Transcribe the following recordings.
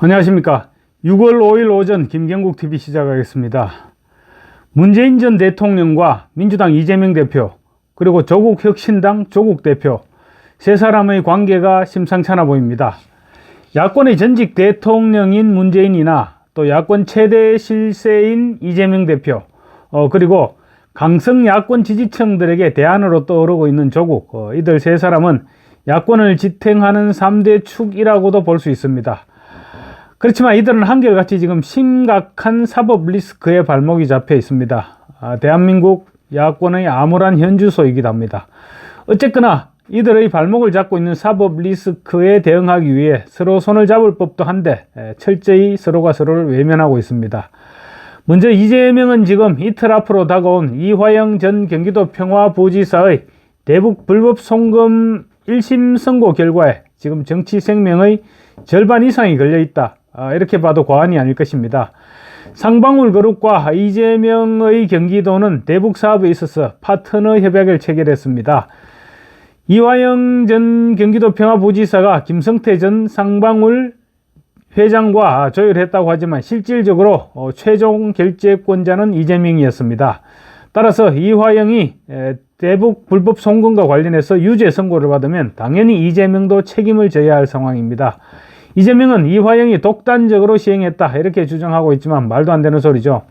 안녕하십니까. 6월 5일 오전 김경국TV 시작하겠습니다. 문재인 전 대통령과 민주당 이재명 대표, 그리고 조국혁신당 조국 대표 세 사람의 관계가 심상찮아 보입니다. 야권의 전직 대통령인 문재인이나 또 야권 최대 실세인 이재명 대표, 그리고 강성 야권 지지층들에게 대안으로 떠오르고 있는 조국, 이들 세 사람은 야권을 지탱하는 3대 축이라고도 볼 수 있습니다. 그렇지만 이들은 한결같이 지금 심각한 사법 리스크에 발목이 잡혀 있습니다. 대한민국 야권의 암울한 현주소이기도 합니다. 어쨌거나 이들의 발목을 잡고 있는 사법 리스크에 대응하기 위해 서로 손을 잡을 법도 한데 철저히 서로가 서로를 외면하고 있습니다. 먼저 이재명은 지금 이틀 앞으로 다가온 이화영 전 경기도 평화부지사의 대북 불법 송금 1심 선고 결과에 지금 정치 생명의 절반 이상이 걸려있다, 이렇게 봐도 과언이 아닐 것입니다. 상방울 그룹과 이재명의 경기도는 대북 사업에 있어서 파트너 협약을 체결했습니다. 이화영 전 경기도 평화부지사가 김성태 전 상방울 회장과 조율했다고 하지만 실질적으로 최종 결재권자는 이재명이었습니다. 따라서 이화영이 대북 불법 송금과 관련해서 유죄 선고를 받으면 당연히 이재명도 책임을 져야 할 상황입니다. 이재명은 이화영이 독단적으로 시행했다, 이렇게 주장하고 있지만 말도 안 되는 소리죠.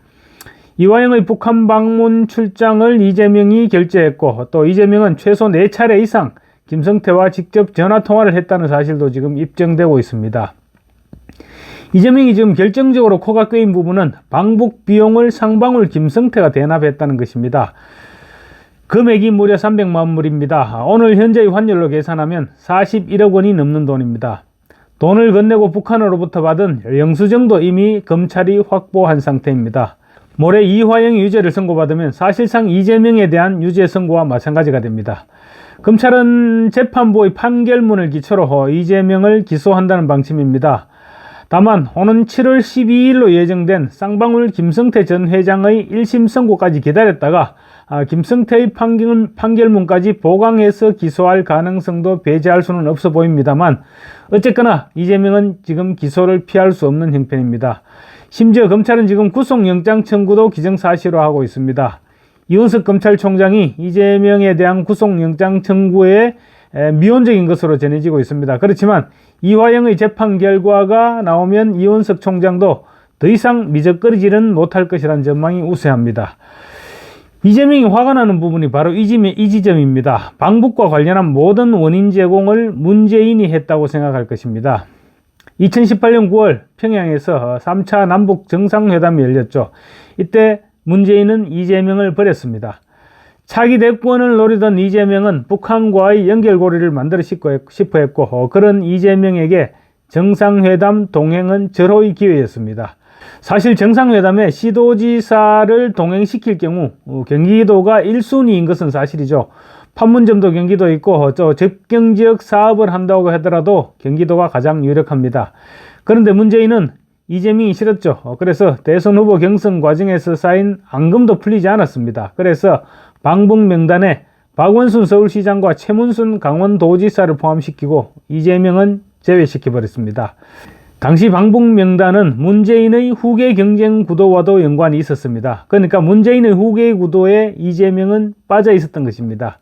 이화영의 북한 방문 출장을 이재명이 결재했고, 또 이재명은 최소 4차례 이상 김성태와 직접 전화통화를 했다는 사실도 지금 입증되고 있습니다. 이재명이 지금 결정적으로 코가 꿰인 부분은 방북 비용을 상방울 김성태가 대납했다는 것입니다. 금액이 무려 300만 불입니다. 오늘 현재의 환율로 계산하면 41억 원이 넘는 돈입니다. 돈을 건네고 북한으로부터 받은 영수증도 이미 검찰이 확보한 상태입니다. 모레 이화영이 유죄를 선고받으면 사실상 이재명에 대한 유죄 선고와 마찬가지가 됩니다. 검찰은 재판부의 판결문을 기초로 이재명을 기소한다는 방침입니다. 다만 오는 7월 12일로 예정된 쌍방울 김성태 전 회장의 1심 선고까지 기다렸다가 김성태의 판결문까지 보강해서 기소할 가능성도 배제할 수는 없어 보입니다만, 어쨌거나 이재명은 지금 기소를 피할 수 없는 형편입니다. 심지어 검찰은 지금 구속영장 청구도 기정사실화하고 있습니다. 이원석 검찰총장이 이재명에 대한 구속영장 청구에 미온적인 것으로 전해지고 있습니다. 그렇지만 이화영의 재판 결과가 나오면 이원석 총장도 더 이상 미적거리지는 못할 것이라는 전망이 우세합니다. 이재명이 화가 나는 부분이 바로 이 지점입니다. 방북과 관련한 모든 원인 제공을 문재인이 했다고 생각할 것입니다. 2018년 9월 평양에서 3차 남북 정상회담이 열렸죠. 이때 문재인은 이재명을 버렸습니다. 차기 대권을 노리던 이재명은 북한과의 연결고리를 만들어 싶어 했고, 그런 이재명에게 정상회담 동행은 절호의 기회였습니다. 사실 정상회담에 시도지사를 동행시킬 경우 경기도가 1순위인 것은 사실이죠. 판문점도 경기도에 있고 접경지역 사업을 한다고 하더라도 경기도가 가장 유력합니다. 그런데 문재인은 이재명이 싫었죠. 그래서 대선 후보 경선 과정에서 쌓인 앙금도 풀리지 않았습니다. 그래서 방북 명단에 박원순 서울시장과 최문순 강원도지사를 포함시키고 이재명은 제외시켜버렸습니다. 당시 방북 명단은 문재인의 후계 경쟁 구도와도 연관이 있었습니다. 그러니까 문재인의 후계 구도에 이재명은 빠져 있었던 것입니다.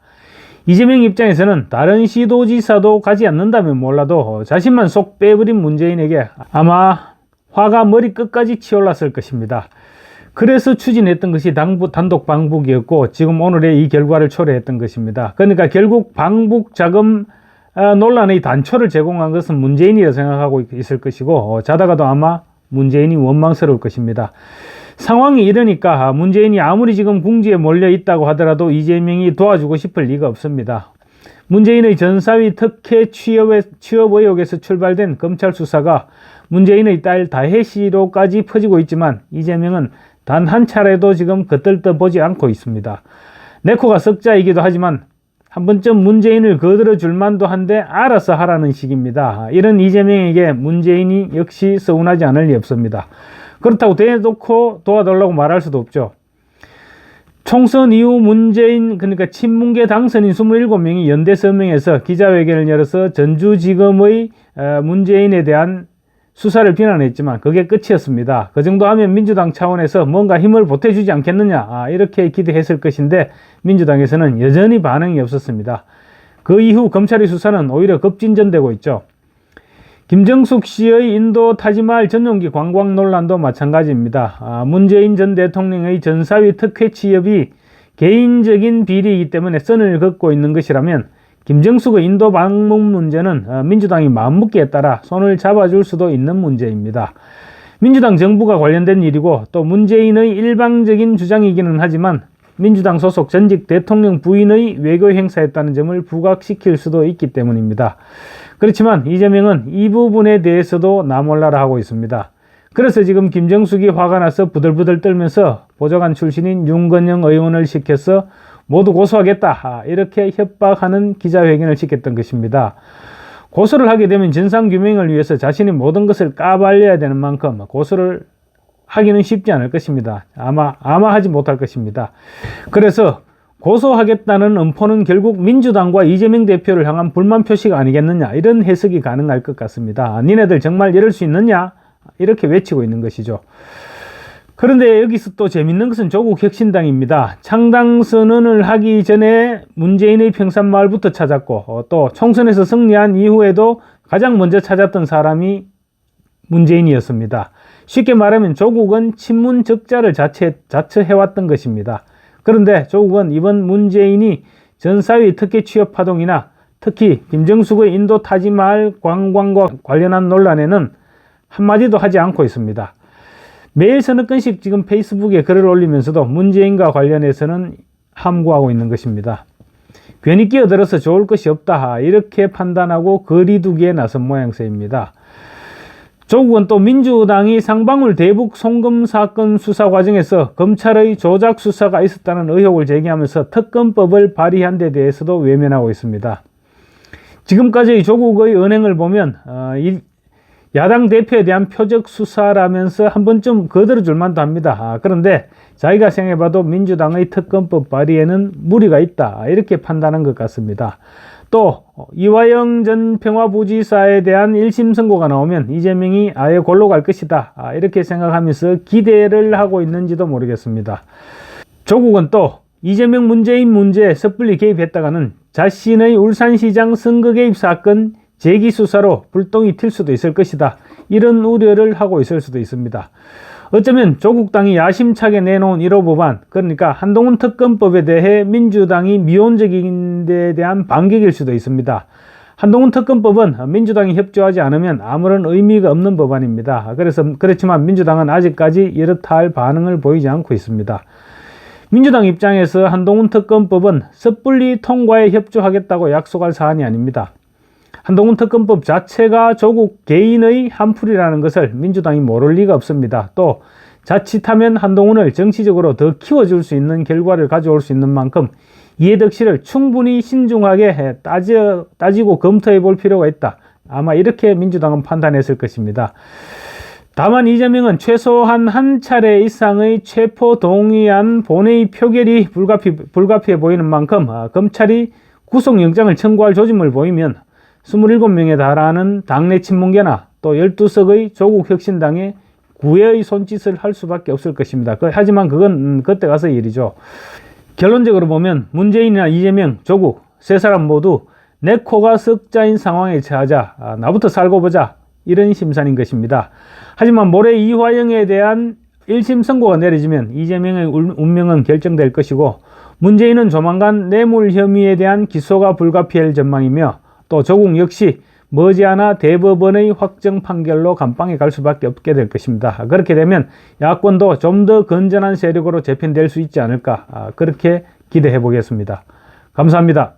이재명 입장에서는 다른 시도지사도 가지 않는다면 몰라도 자신만 쏙 빼버린 문재인에게 아마 화가 머리 끝까지 치올랐을 것입니다. 그래서 추진했던 것이 단독 방북이었고 지금 오늘의 이 결과를 초래했던 것입니다. 그러니까 결국 방북 자금 논란의 단초를 제공한 것은 문재인이라 생각하고 있을 것이고, 자다가도 아마 문재인이 원망스러울 것입니다. 상황이 이러니까 문재인이 아무리 지금 궁지에 몰려 있다고 하더라도 이재명이 도와주고 싶을 리가 없습니다. 문재인의 전사위 특혜 취업 의혹에서 출발된 검찰 수사가 문재인의 딸 다혜 씨로까지 퍼지고 있지만 이재명은 단 한 차례도 지금 겉들떠 보지 않고 있습니다. 내 코가 석자이기도 하지만 한 번쯤 문재인을 거들어 줄 만도 한데 알아서 하라는 식입니다. 이런 이재명에게 문재인이 역시 서운하지 않을 리 없습니다. 그렇다고 대놓고 도와달라고 말할 수도 없죠. 총선 이후 문재인, 그러니까 친문계 당선인 27명이 연대 서명해서 기자회견을 열어서 전주지검의 문재인에 대한 수사를 비난했지만 그게 끝이었습니다. 그 정도 하면 민주당 차원에서 뭔가 힘을 보태주지 않겠느냐, 이렇게 기대했을 것인데 민주당에서는 여전히 반응이 없었습니다. 그 이후 검찰의 수사는 오히려 급진전되고 있죠. 김정숙 씨의 인도 타지마할 전용기 관광 논란도 마찬가지입니다. 문재인 전 대통령의 전사위 특혜 취업이 개인적인 비리이기 때문에 선을 긋고 있는 것이라면 김정숙의 인도 방문 문제는 민주당이 마음먹기에 따라 손을 잡아줄 수도 있는 문제입니다. 민주당 정부가 관련된 일이고 또 문재인의 일방적인 주장이기는 하지만 민주당 소속 전직 대통령 부인의 외교 행사였다는 점을 부각시킬 수도 있기 때문입니다. 그렇지만 이재명은 이 부분에 대해서도 나몰라라 하고 있습니다. 그래서 지금 김정숙이 화가 나서 부들부들 떨면서 보좌관 출신인 윤건영 의원을 시켜서 모두 고소하겠다, 이렇게 협박하는 기자회견을 시켰던 것입니다. 고소를 하게 되면 진상규명을 위해서 자신이 모든 것을 까발려야 되는 만큼 고소를 하기는 쉽지 않을 것입니다. 아마 하지 못할 것입니다. 그래서 고소하겠다는 음포는 결국 민주당과 이재명 대표를 향한 불만 표시가 아니겠느냐, 이런 해석이 가능할 것 같습니다. 니네들 정말 이럴 수 있느냐, 이렇게 외치고 있는 것이죠. 그런데 여기서 또 재밌는 것은 조국혁신당입니다. 창당 선언을 하기 전에 문재인의 평산마을부터 찾았고 또 총선에서 승리한 이후에도 가장 먼저 찾았던 사람이 문재인이었습니다. 쉽게 말하면 조국은 친문 적자를 자처해왔던 것입니다. 그런데 조국은 이번 문재인이 전사위 특혜 취업 파동이나 특히 김정숙의 인도 타지마할 관광과 관련한 논란에는 한마디도 하지 않고 있습니다. 매일 서너 건씩 지금 페이스북에 글을 올리면서도 문재인과 관련해서는 함구하고 있는 것입니다. 괜히 끼어들어서 좋을 것이 없다, 이렇게 판단하고 거리두기에 나선 모양새입니다. 조국은 또 민주당이 상방울 대북 송금 사건 수사 과정에서 검찰의 조작 수사가 있었다는 의혹을 제기하면서 특검법을 발의한 데 대해서도 외면하고 있습니다. 지금까지의 조국의 언행을 보면 야당 대표에 대한 표적 수사라면서 한 번쯤 거들어줄 만도 합니다. 그런데 자기가 생각해봐도 민주당의 특검법 발의에는 무리가 있다, 이렇게 판단한 것 같습니다. 또 이화영 전 평화부지사에 대한 1심 선고가 나오면 이재명이 아예 골로 갈 것이다, 이렇게 생각하면서 기대를 하고 있는지도 모르겠습니다. 조국은 또 이재명 문재인 문제에 섣불리 개입했다가는 자신의 울산시장 선거 개입 사건 재기 수사로 불똥이 튈 수도 있을 것이다, 이런 우려를 하고 있을 수도 있습니다. 어쩌면 조국당이 야심차게 내놓은 1호 법안, 그러니까 한동훈 특검법에 대해 민주당이 미온적인 데 대한 반격일 수도 있습니다. 한동훈 특검법은 민주당이 협조하지 않으면 아무런 의미가 없는 법안입니다. 그렇지만 민주당은 아직까지 이렇다 할 반응을 보이지 않고 있습니다. 민주당 입장에서 한동훈 특검법은 섣불리 통과에 협조하겠다고 약속할 사안이 아닙니다. 한동훈 특검법 자체가 조국 개인의 한풀이라는 것을 민주당이 모를 리가 없습니다. 또 자칫하면 한동훈을 정치적으로 더 키워줄 수 있는 결과를 가져올 수 있는 만큼 이해 덕시를 충분히 신중하게 따지고 검토해 볼 필요가 있다, 아마 이렇게 민주당은 판단했을 것입니다. 다만 이재명은 최소한 한 차례 이상의 체포동의안 본회의 표결이 불가피해 보이는 만큼 검찰이 구속영장을 청구할 조짐을 보이면 27명에 달하는 당내 친문계나 또 12석의 조국혁신당에 구애의 손짓을 할 수밖에 없을 것입니다. 하지만 그건 그때 가서 일이죠. 결론적으로 보면 문재인이나 이재명, 조국 세 사람 모두 내 코가 석자인 상황에 처하자 나부터 살고 보자, 이런 심산인 것입니다. 하지만 모레 이화영에 대한 1심 선고가 내려지면 이재명의 운명은 결정될 것이고 문재인은 조만간 뇌물 혐의에 대한 기소가 불가피할 전망이며 또 조국 역시 머지않아 대법원의 확정 판결로 감방에 갈 수밖에 없게 될 것입니다. 그렇게 되면 야권도 좀 더 건전한 세력으로 재편될 수 있지 않을까, 그렇게 기대해 보겠습니다. 감사합니다.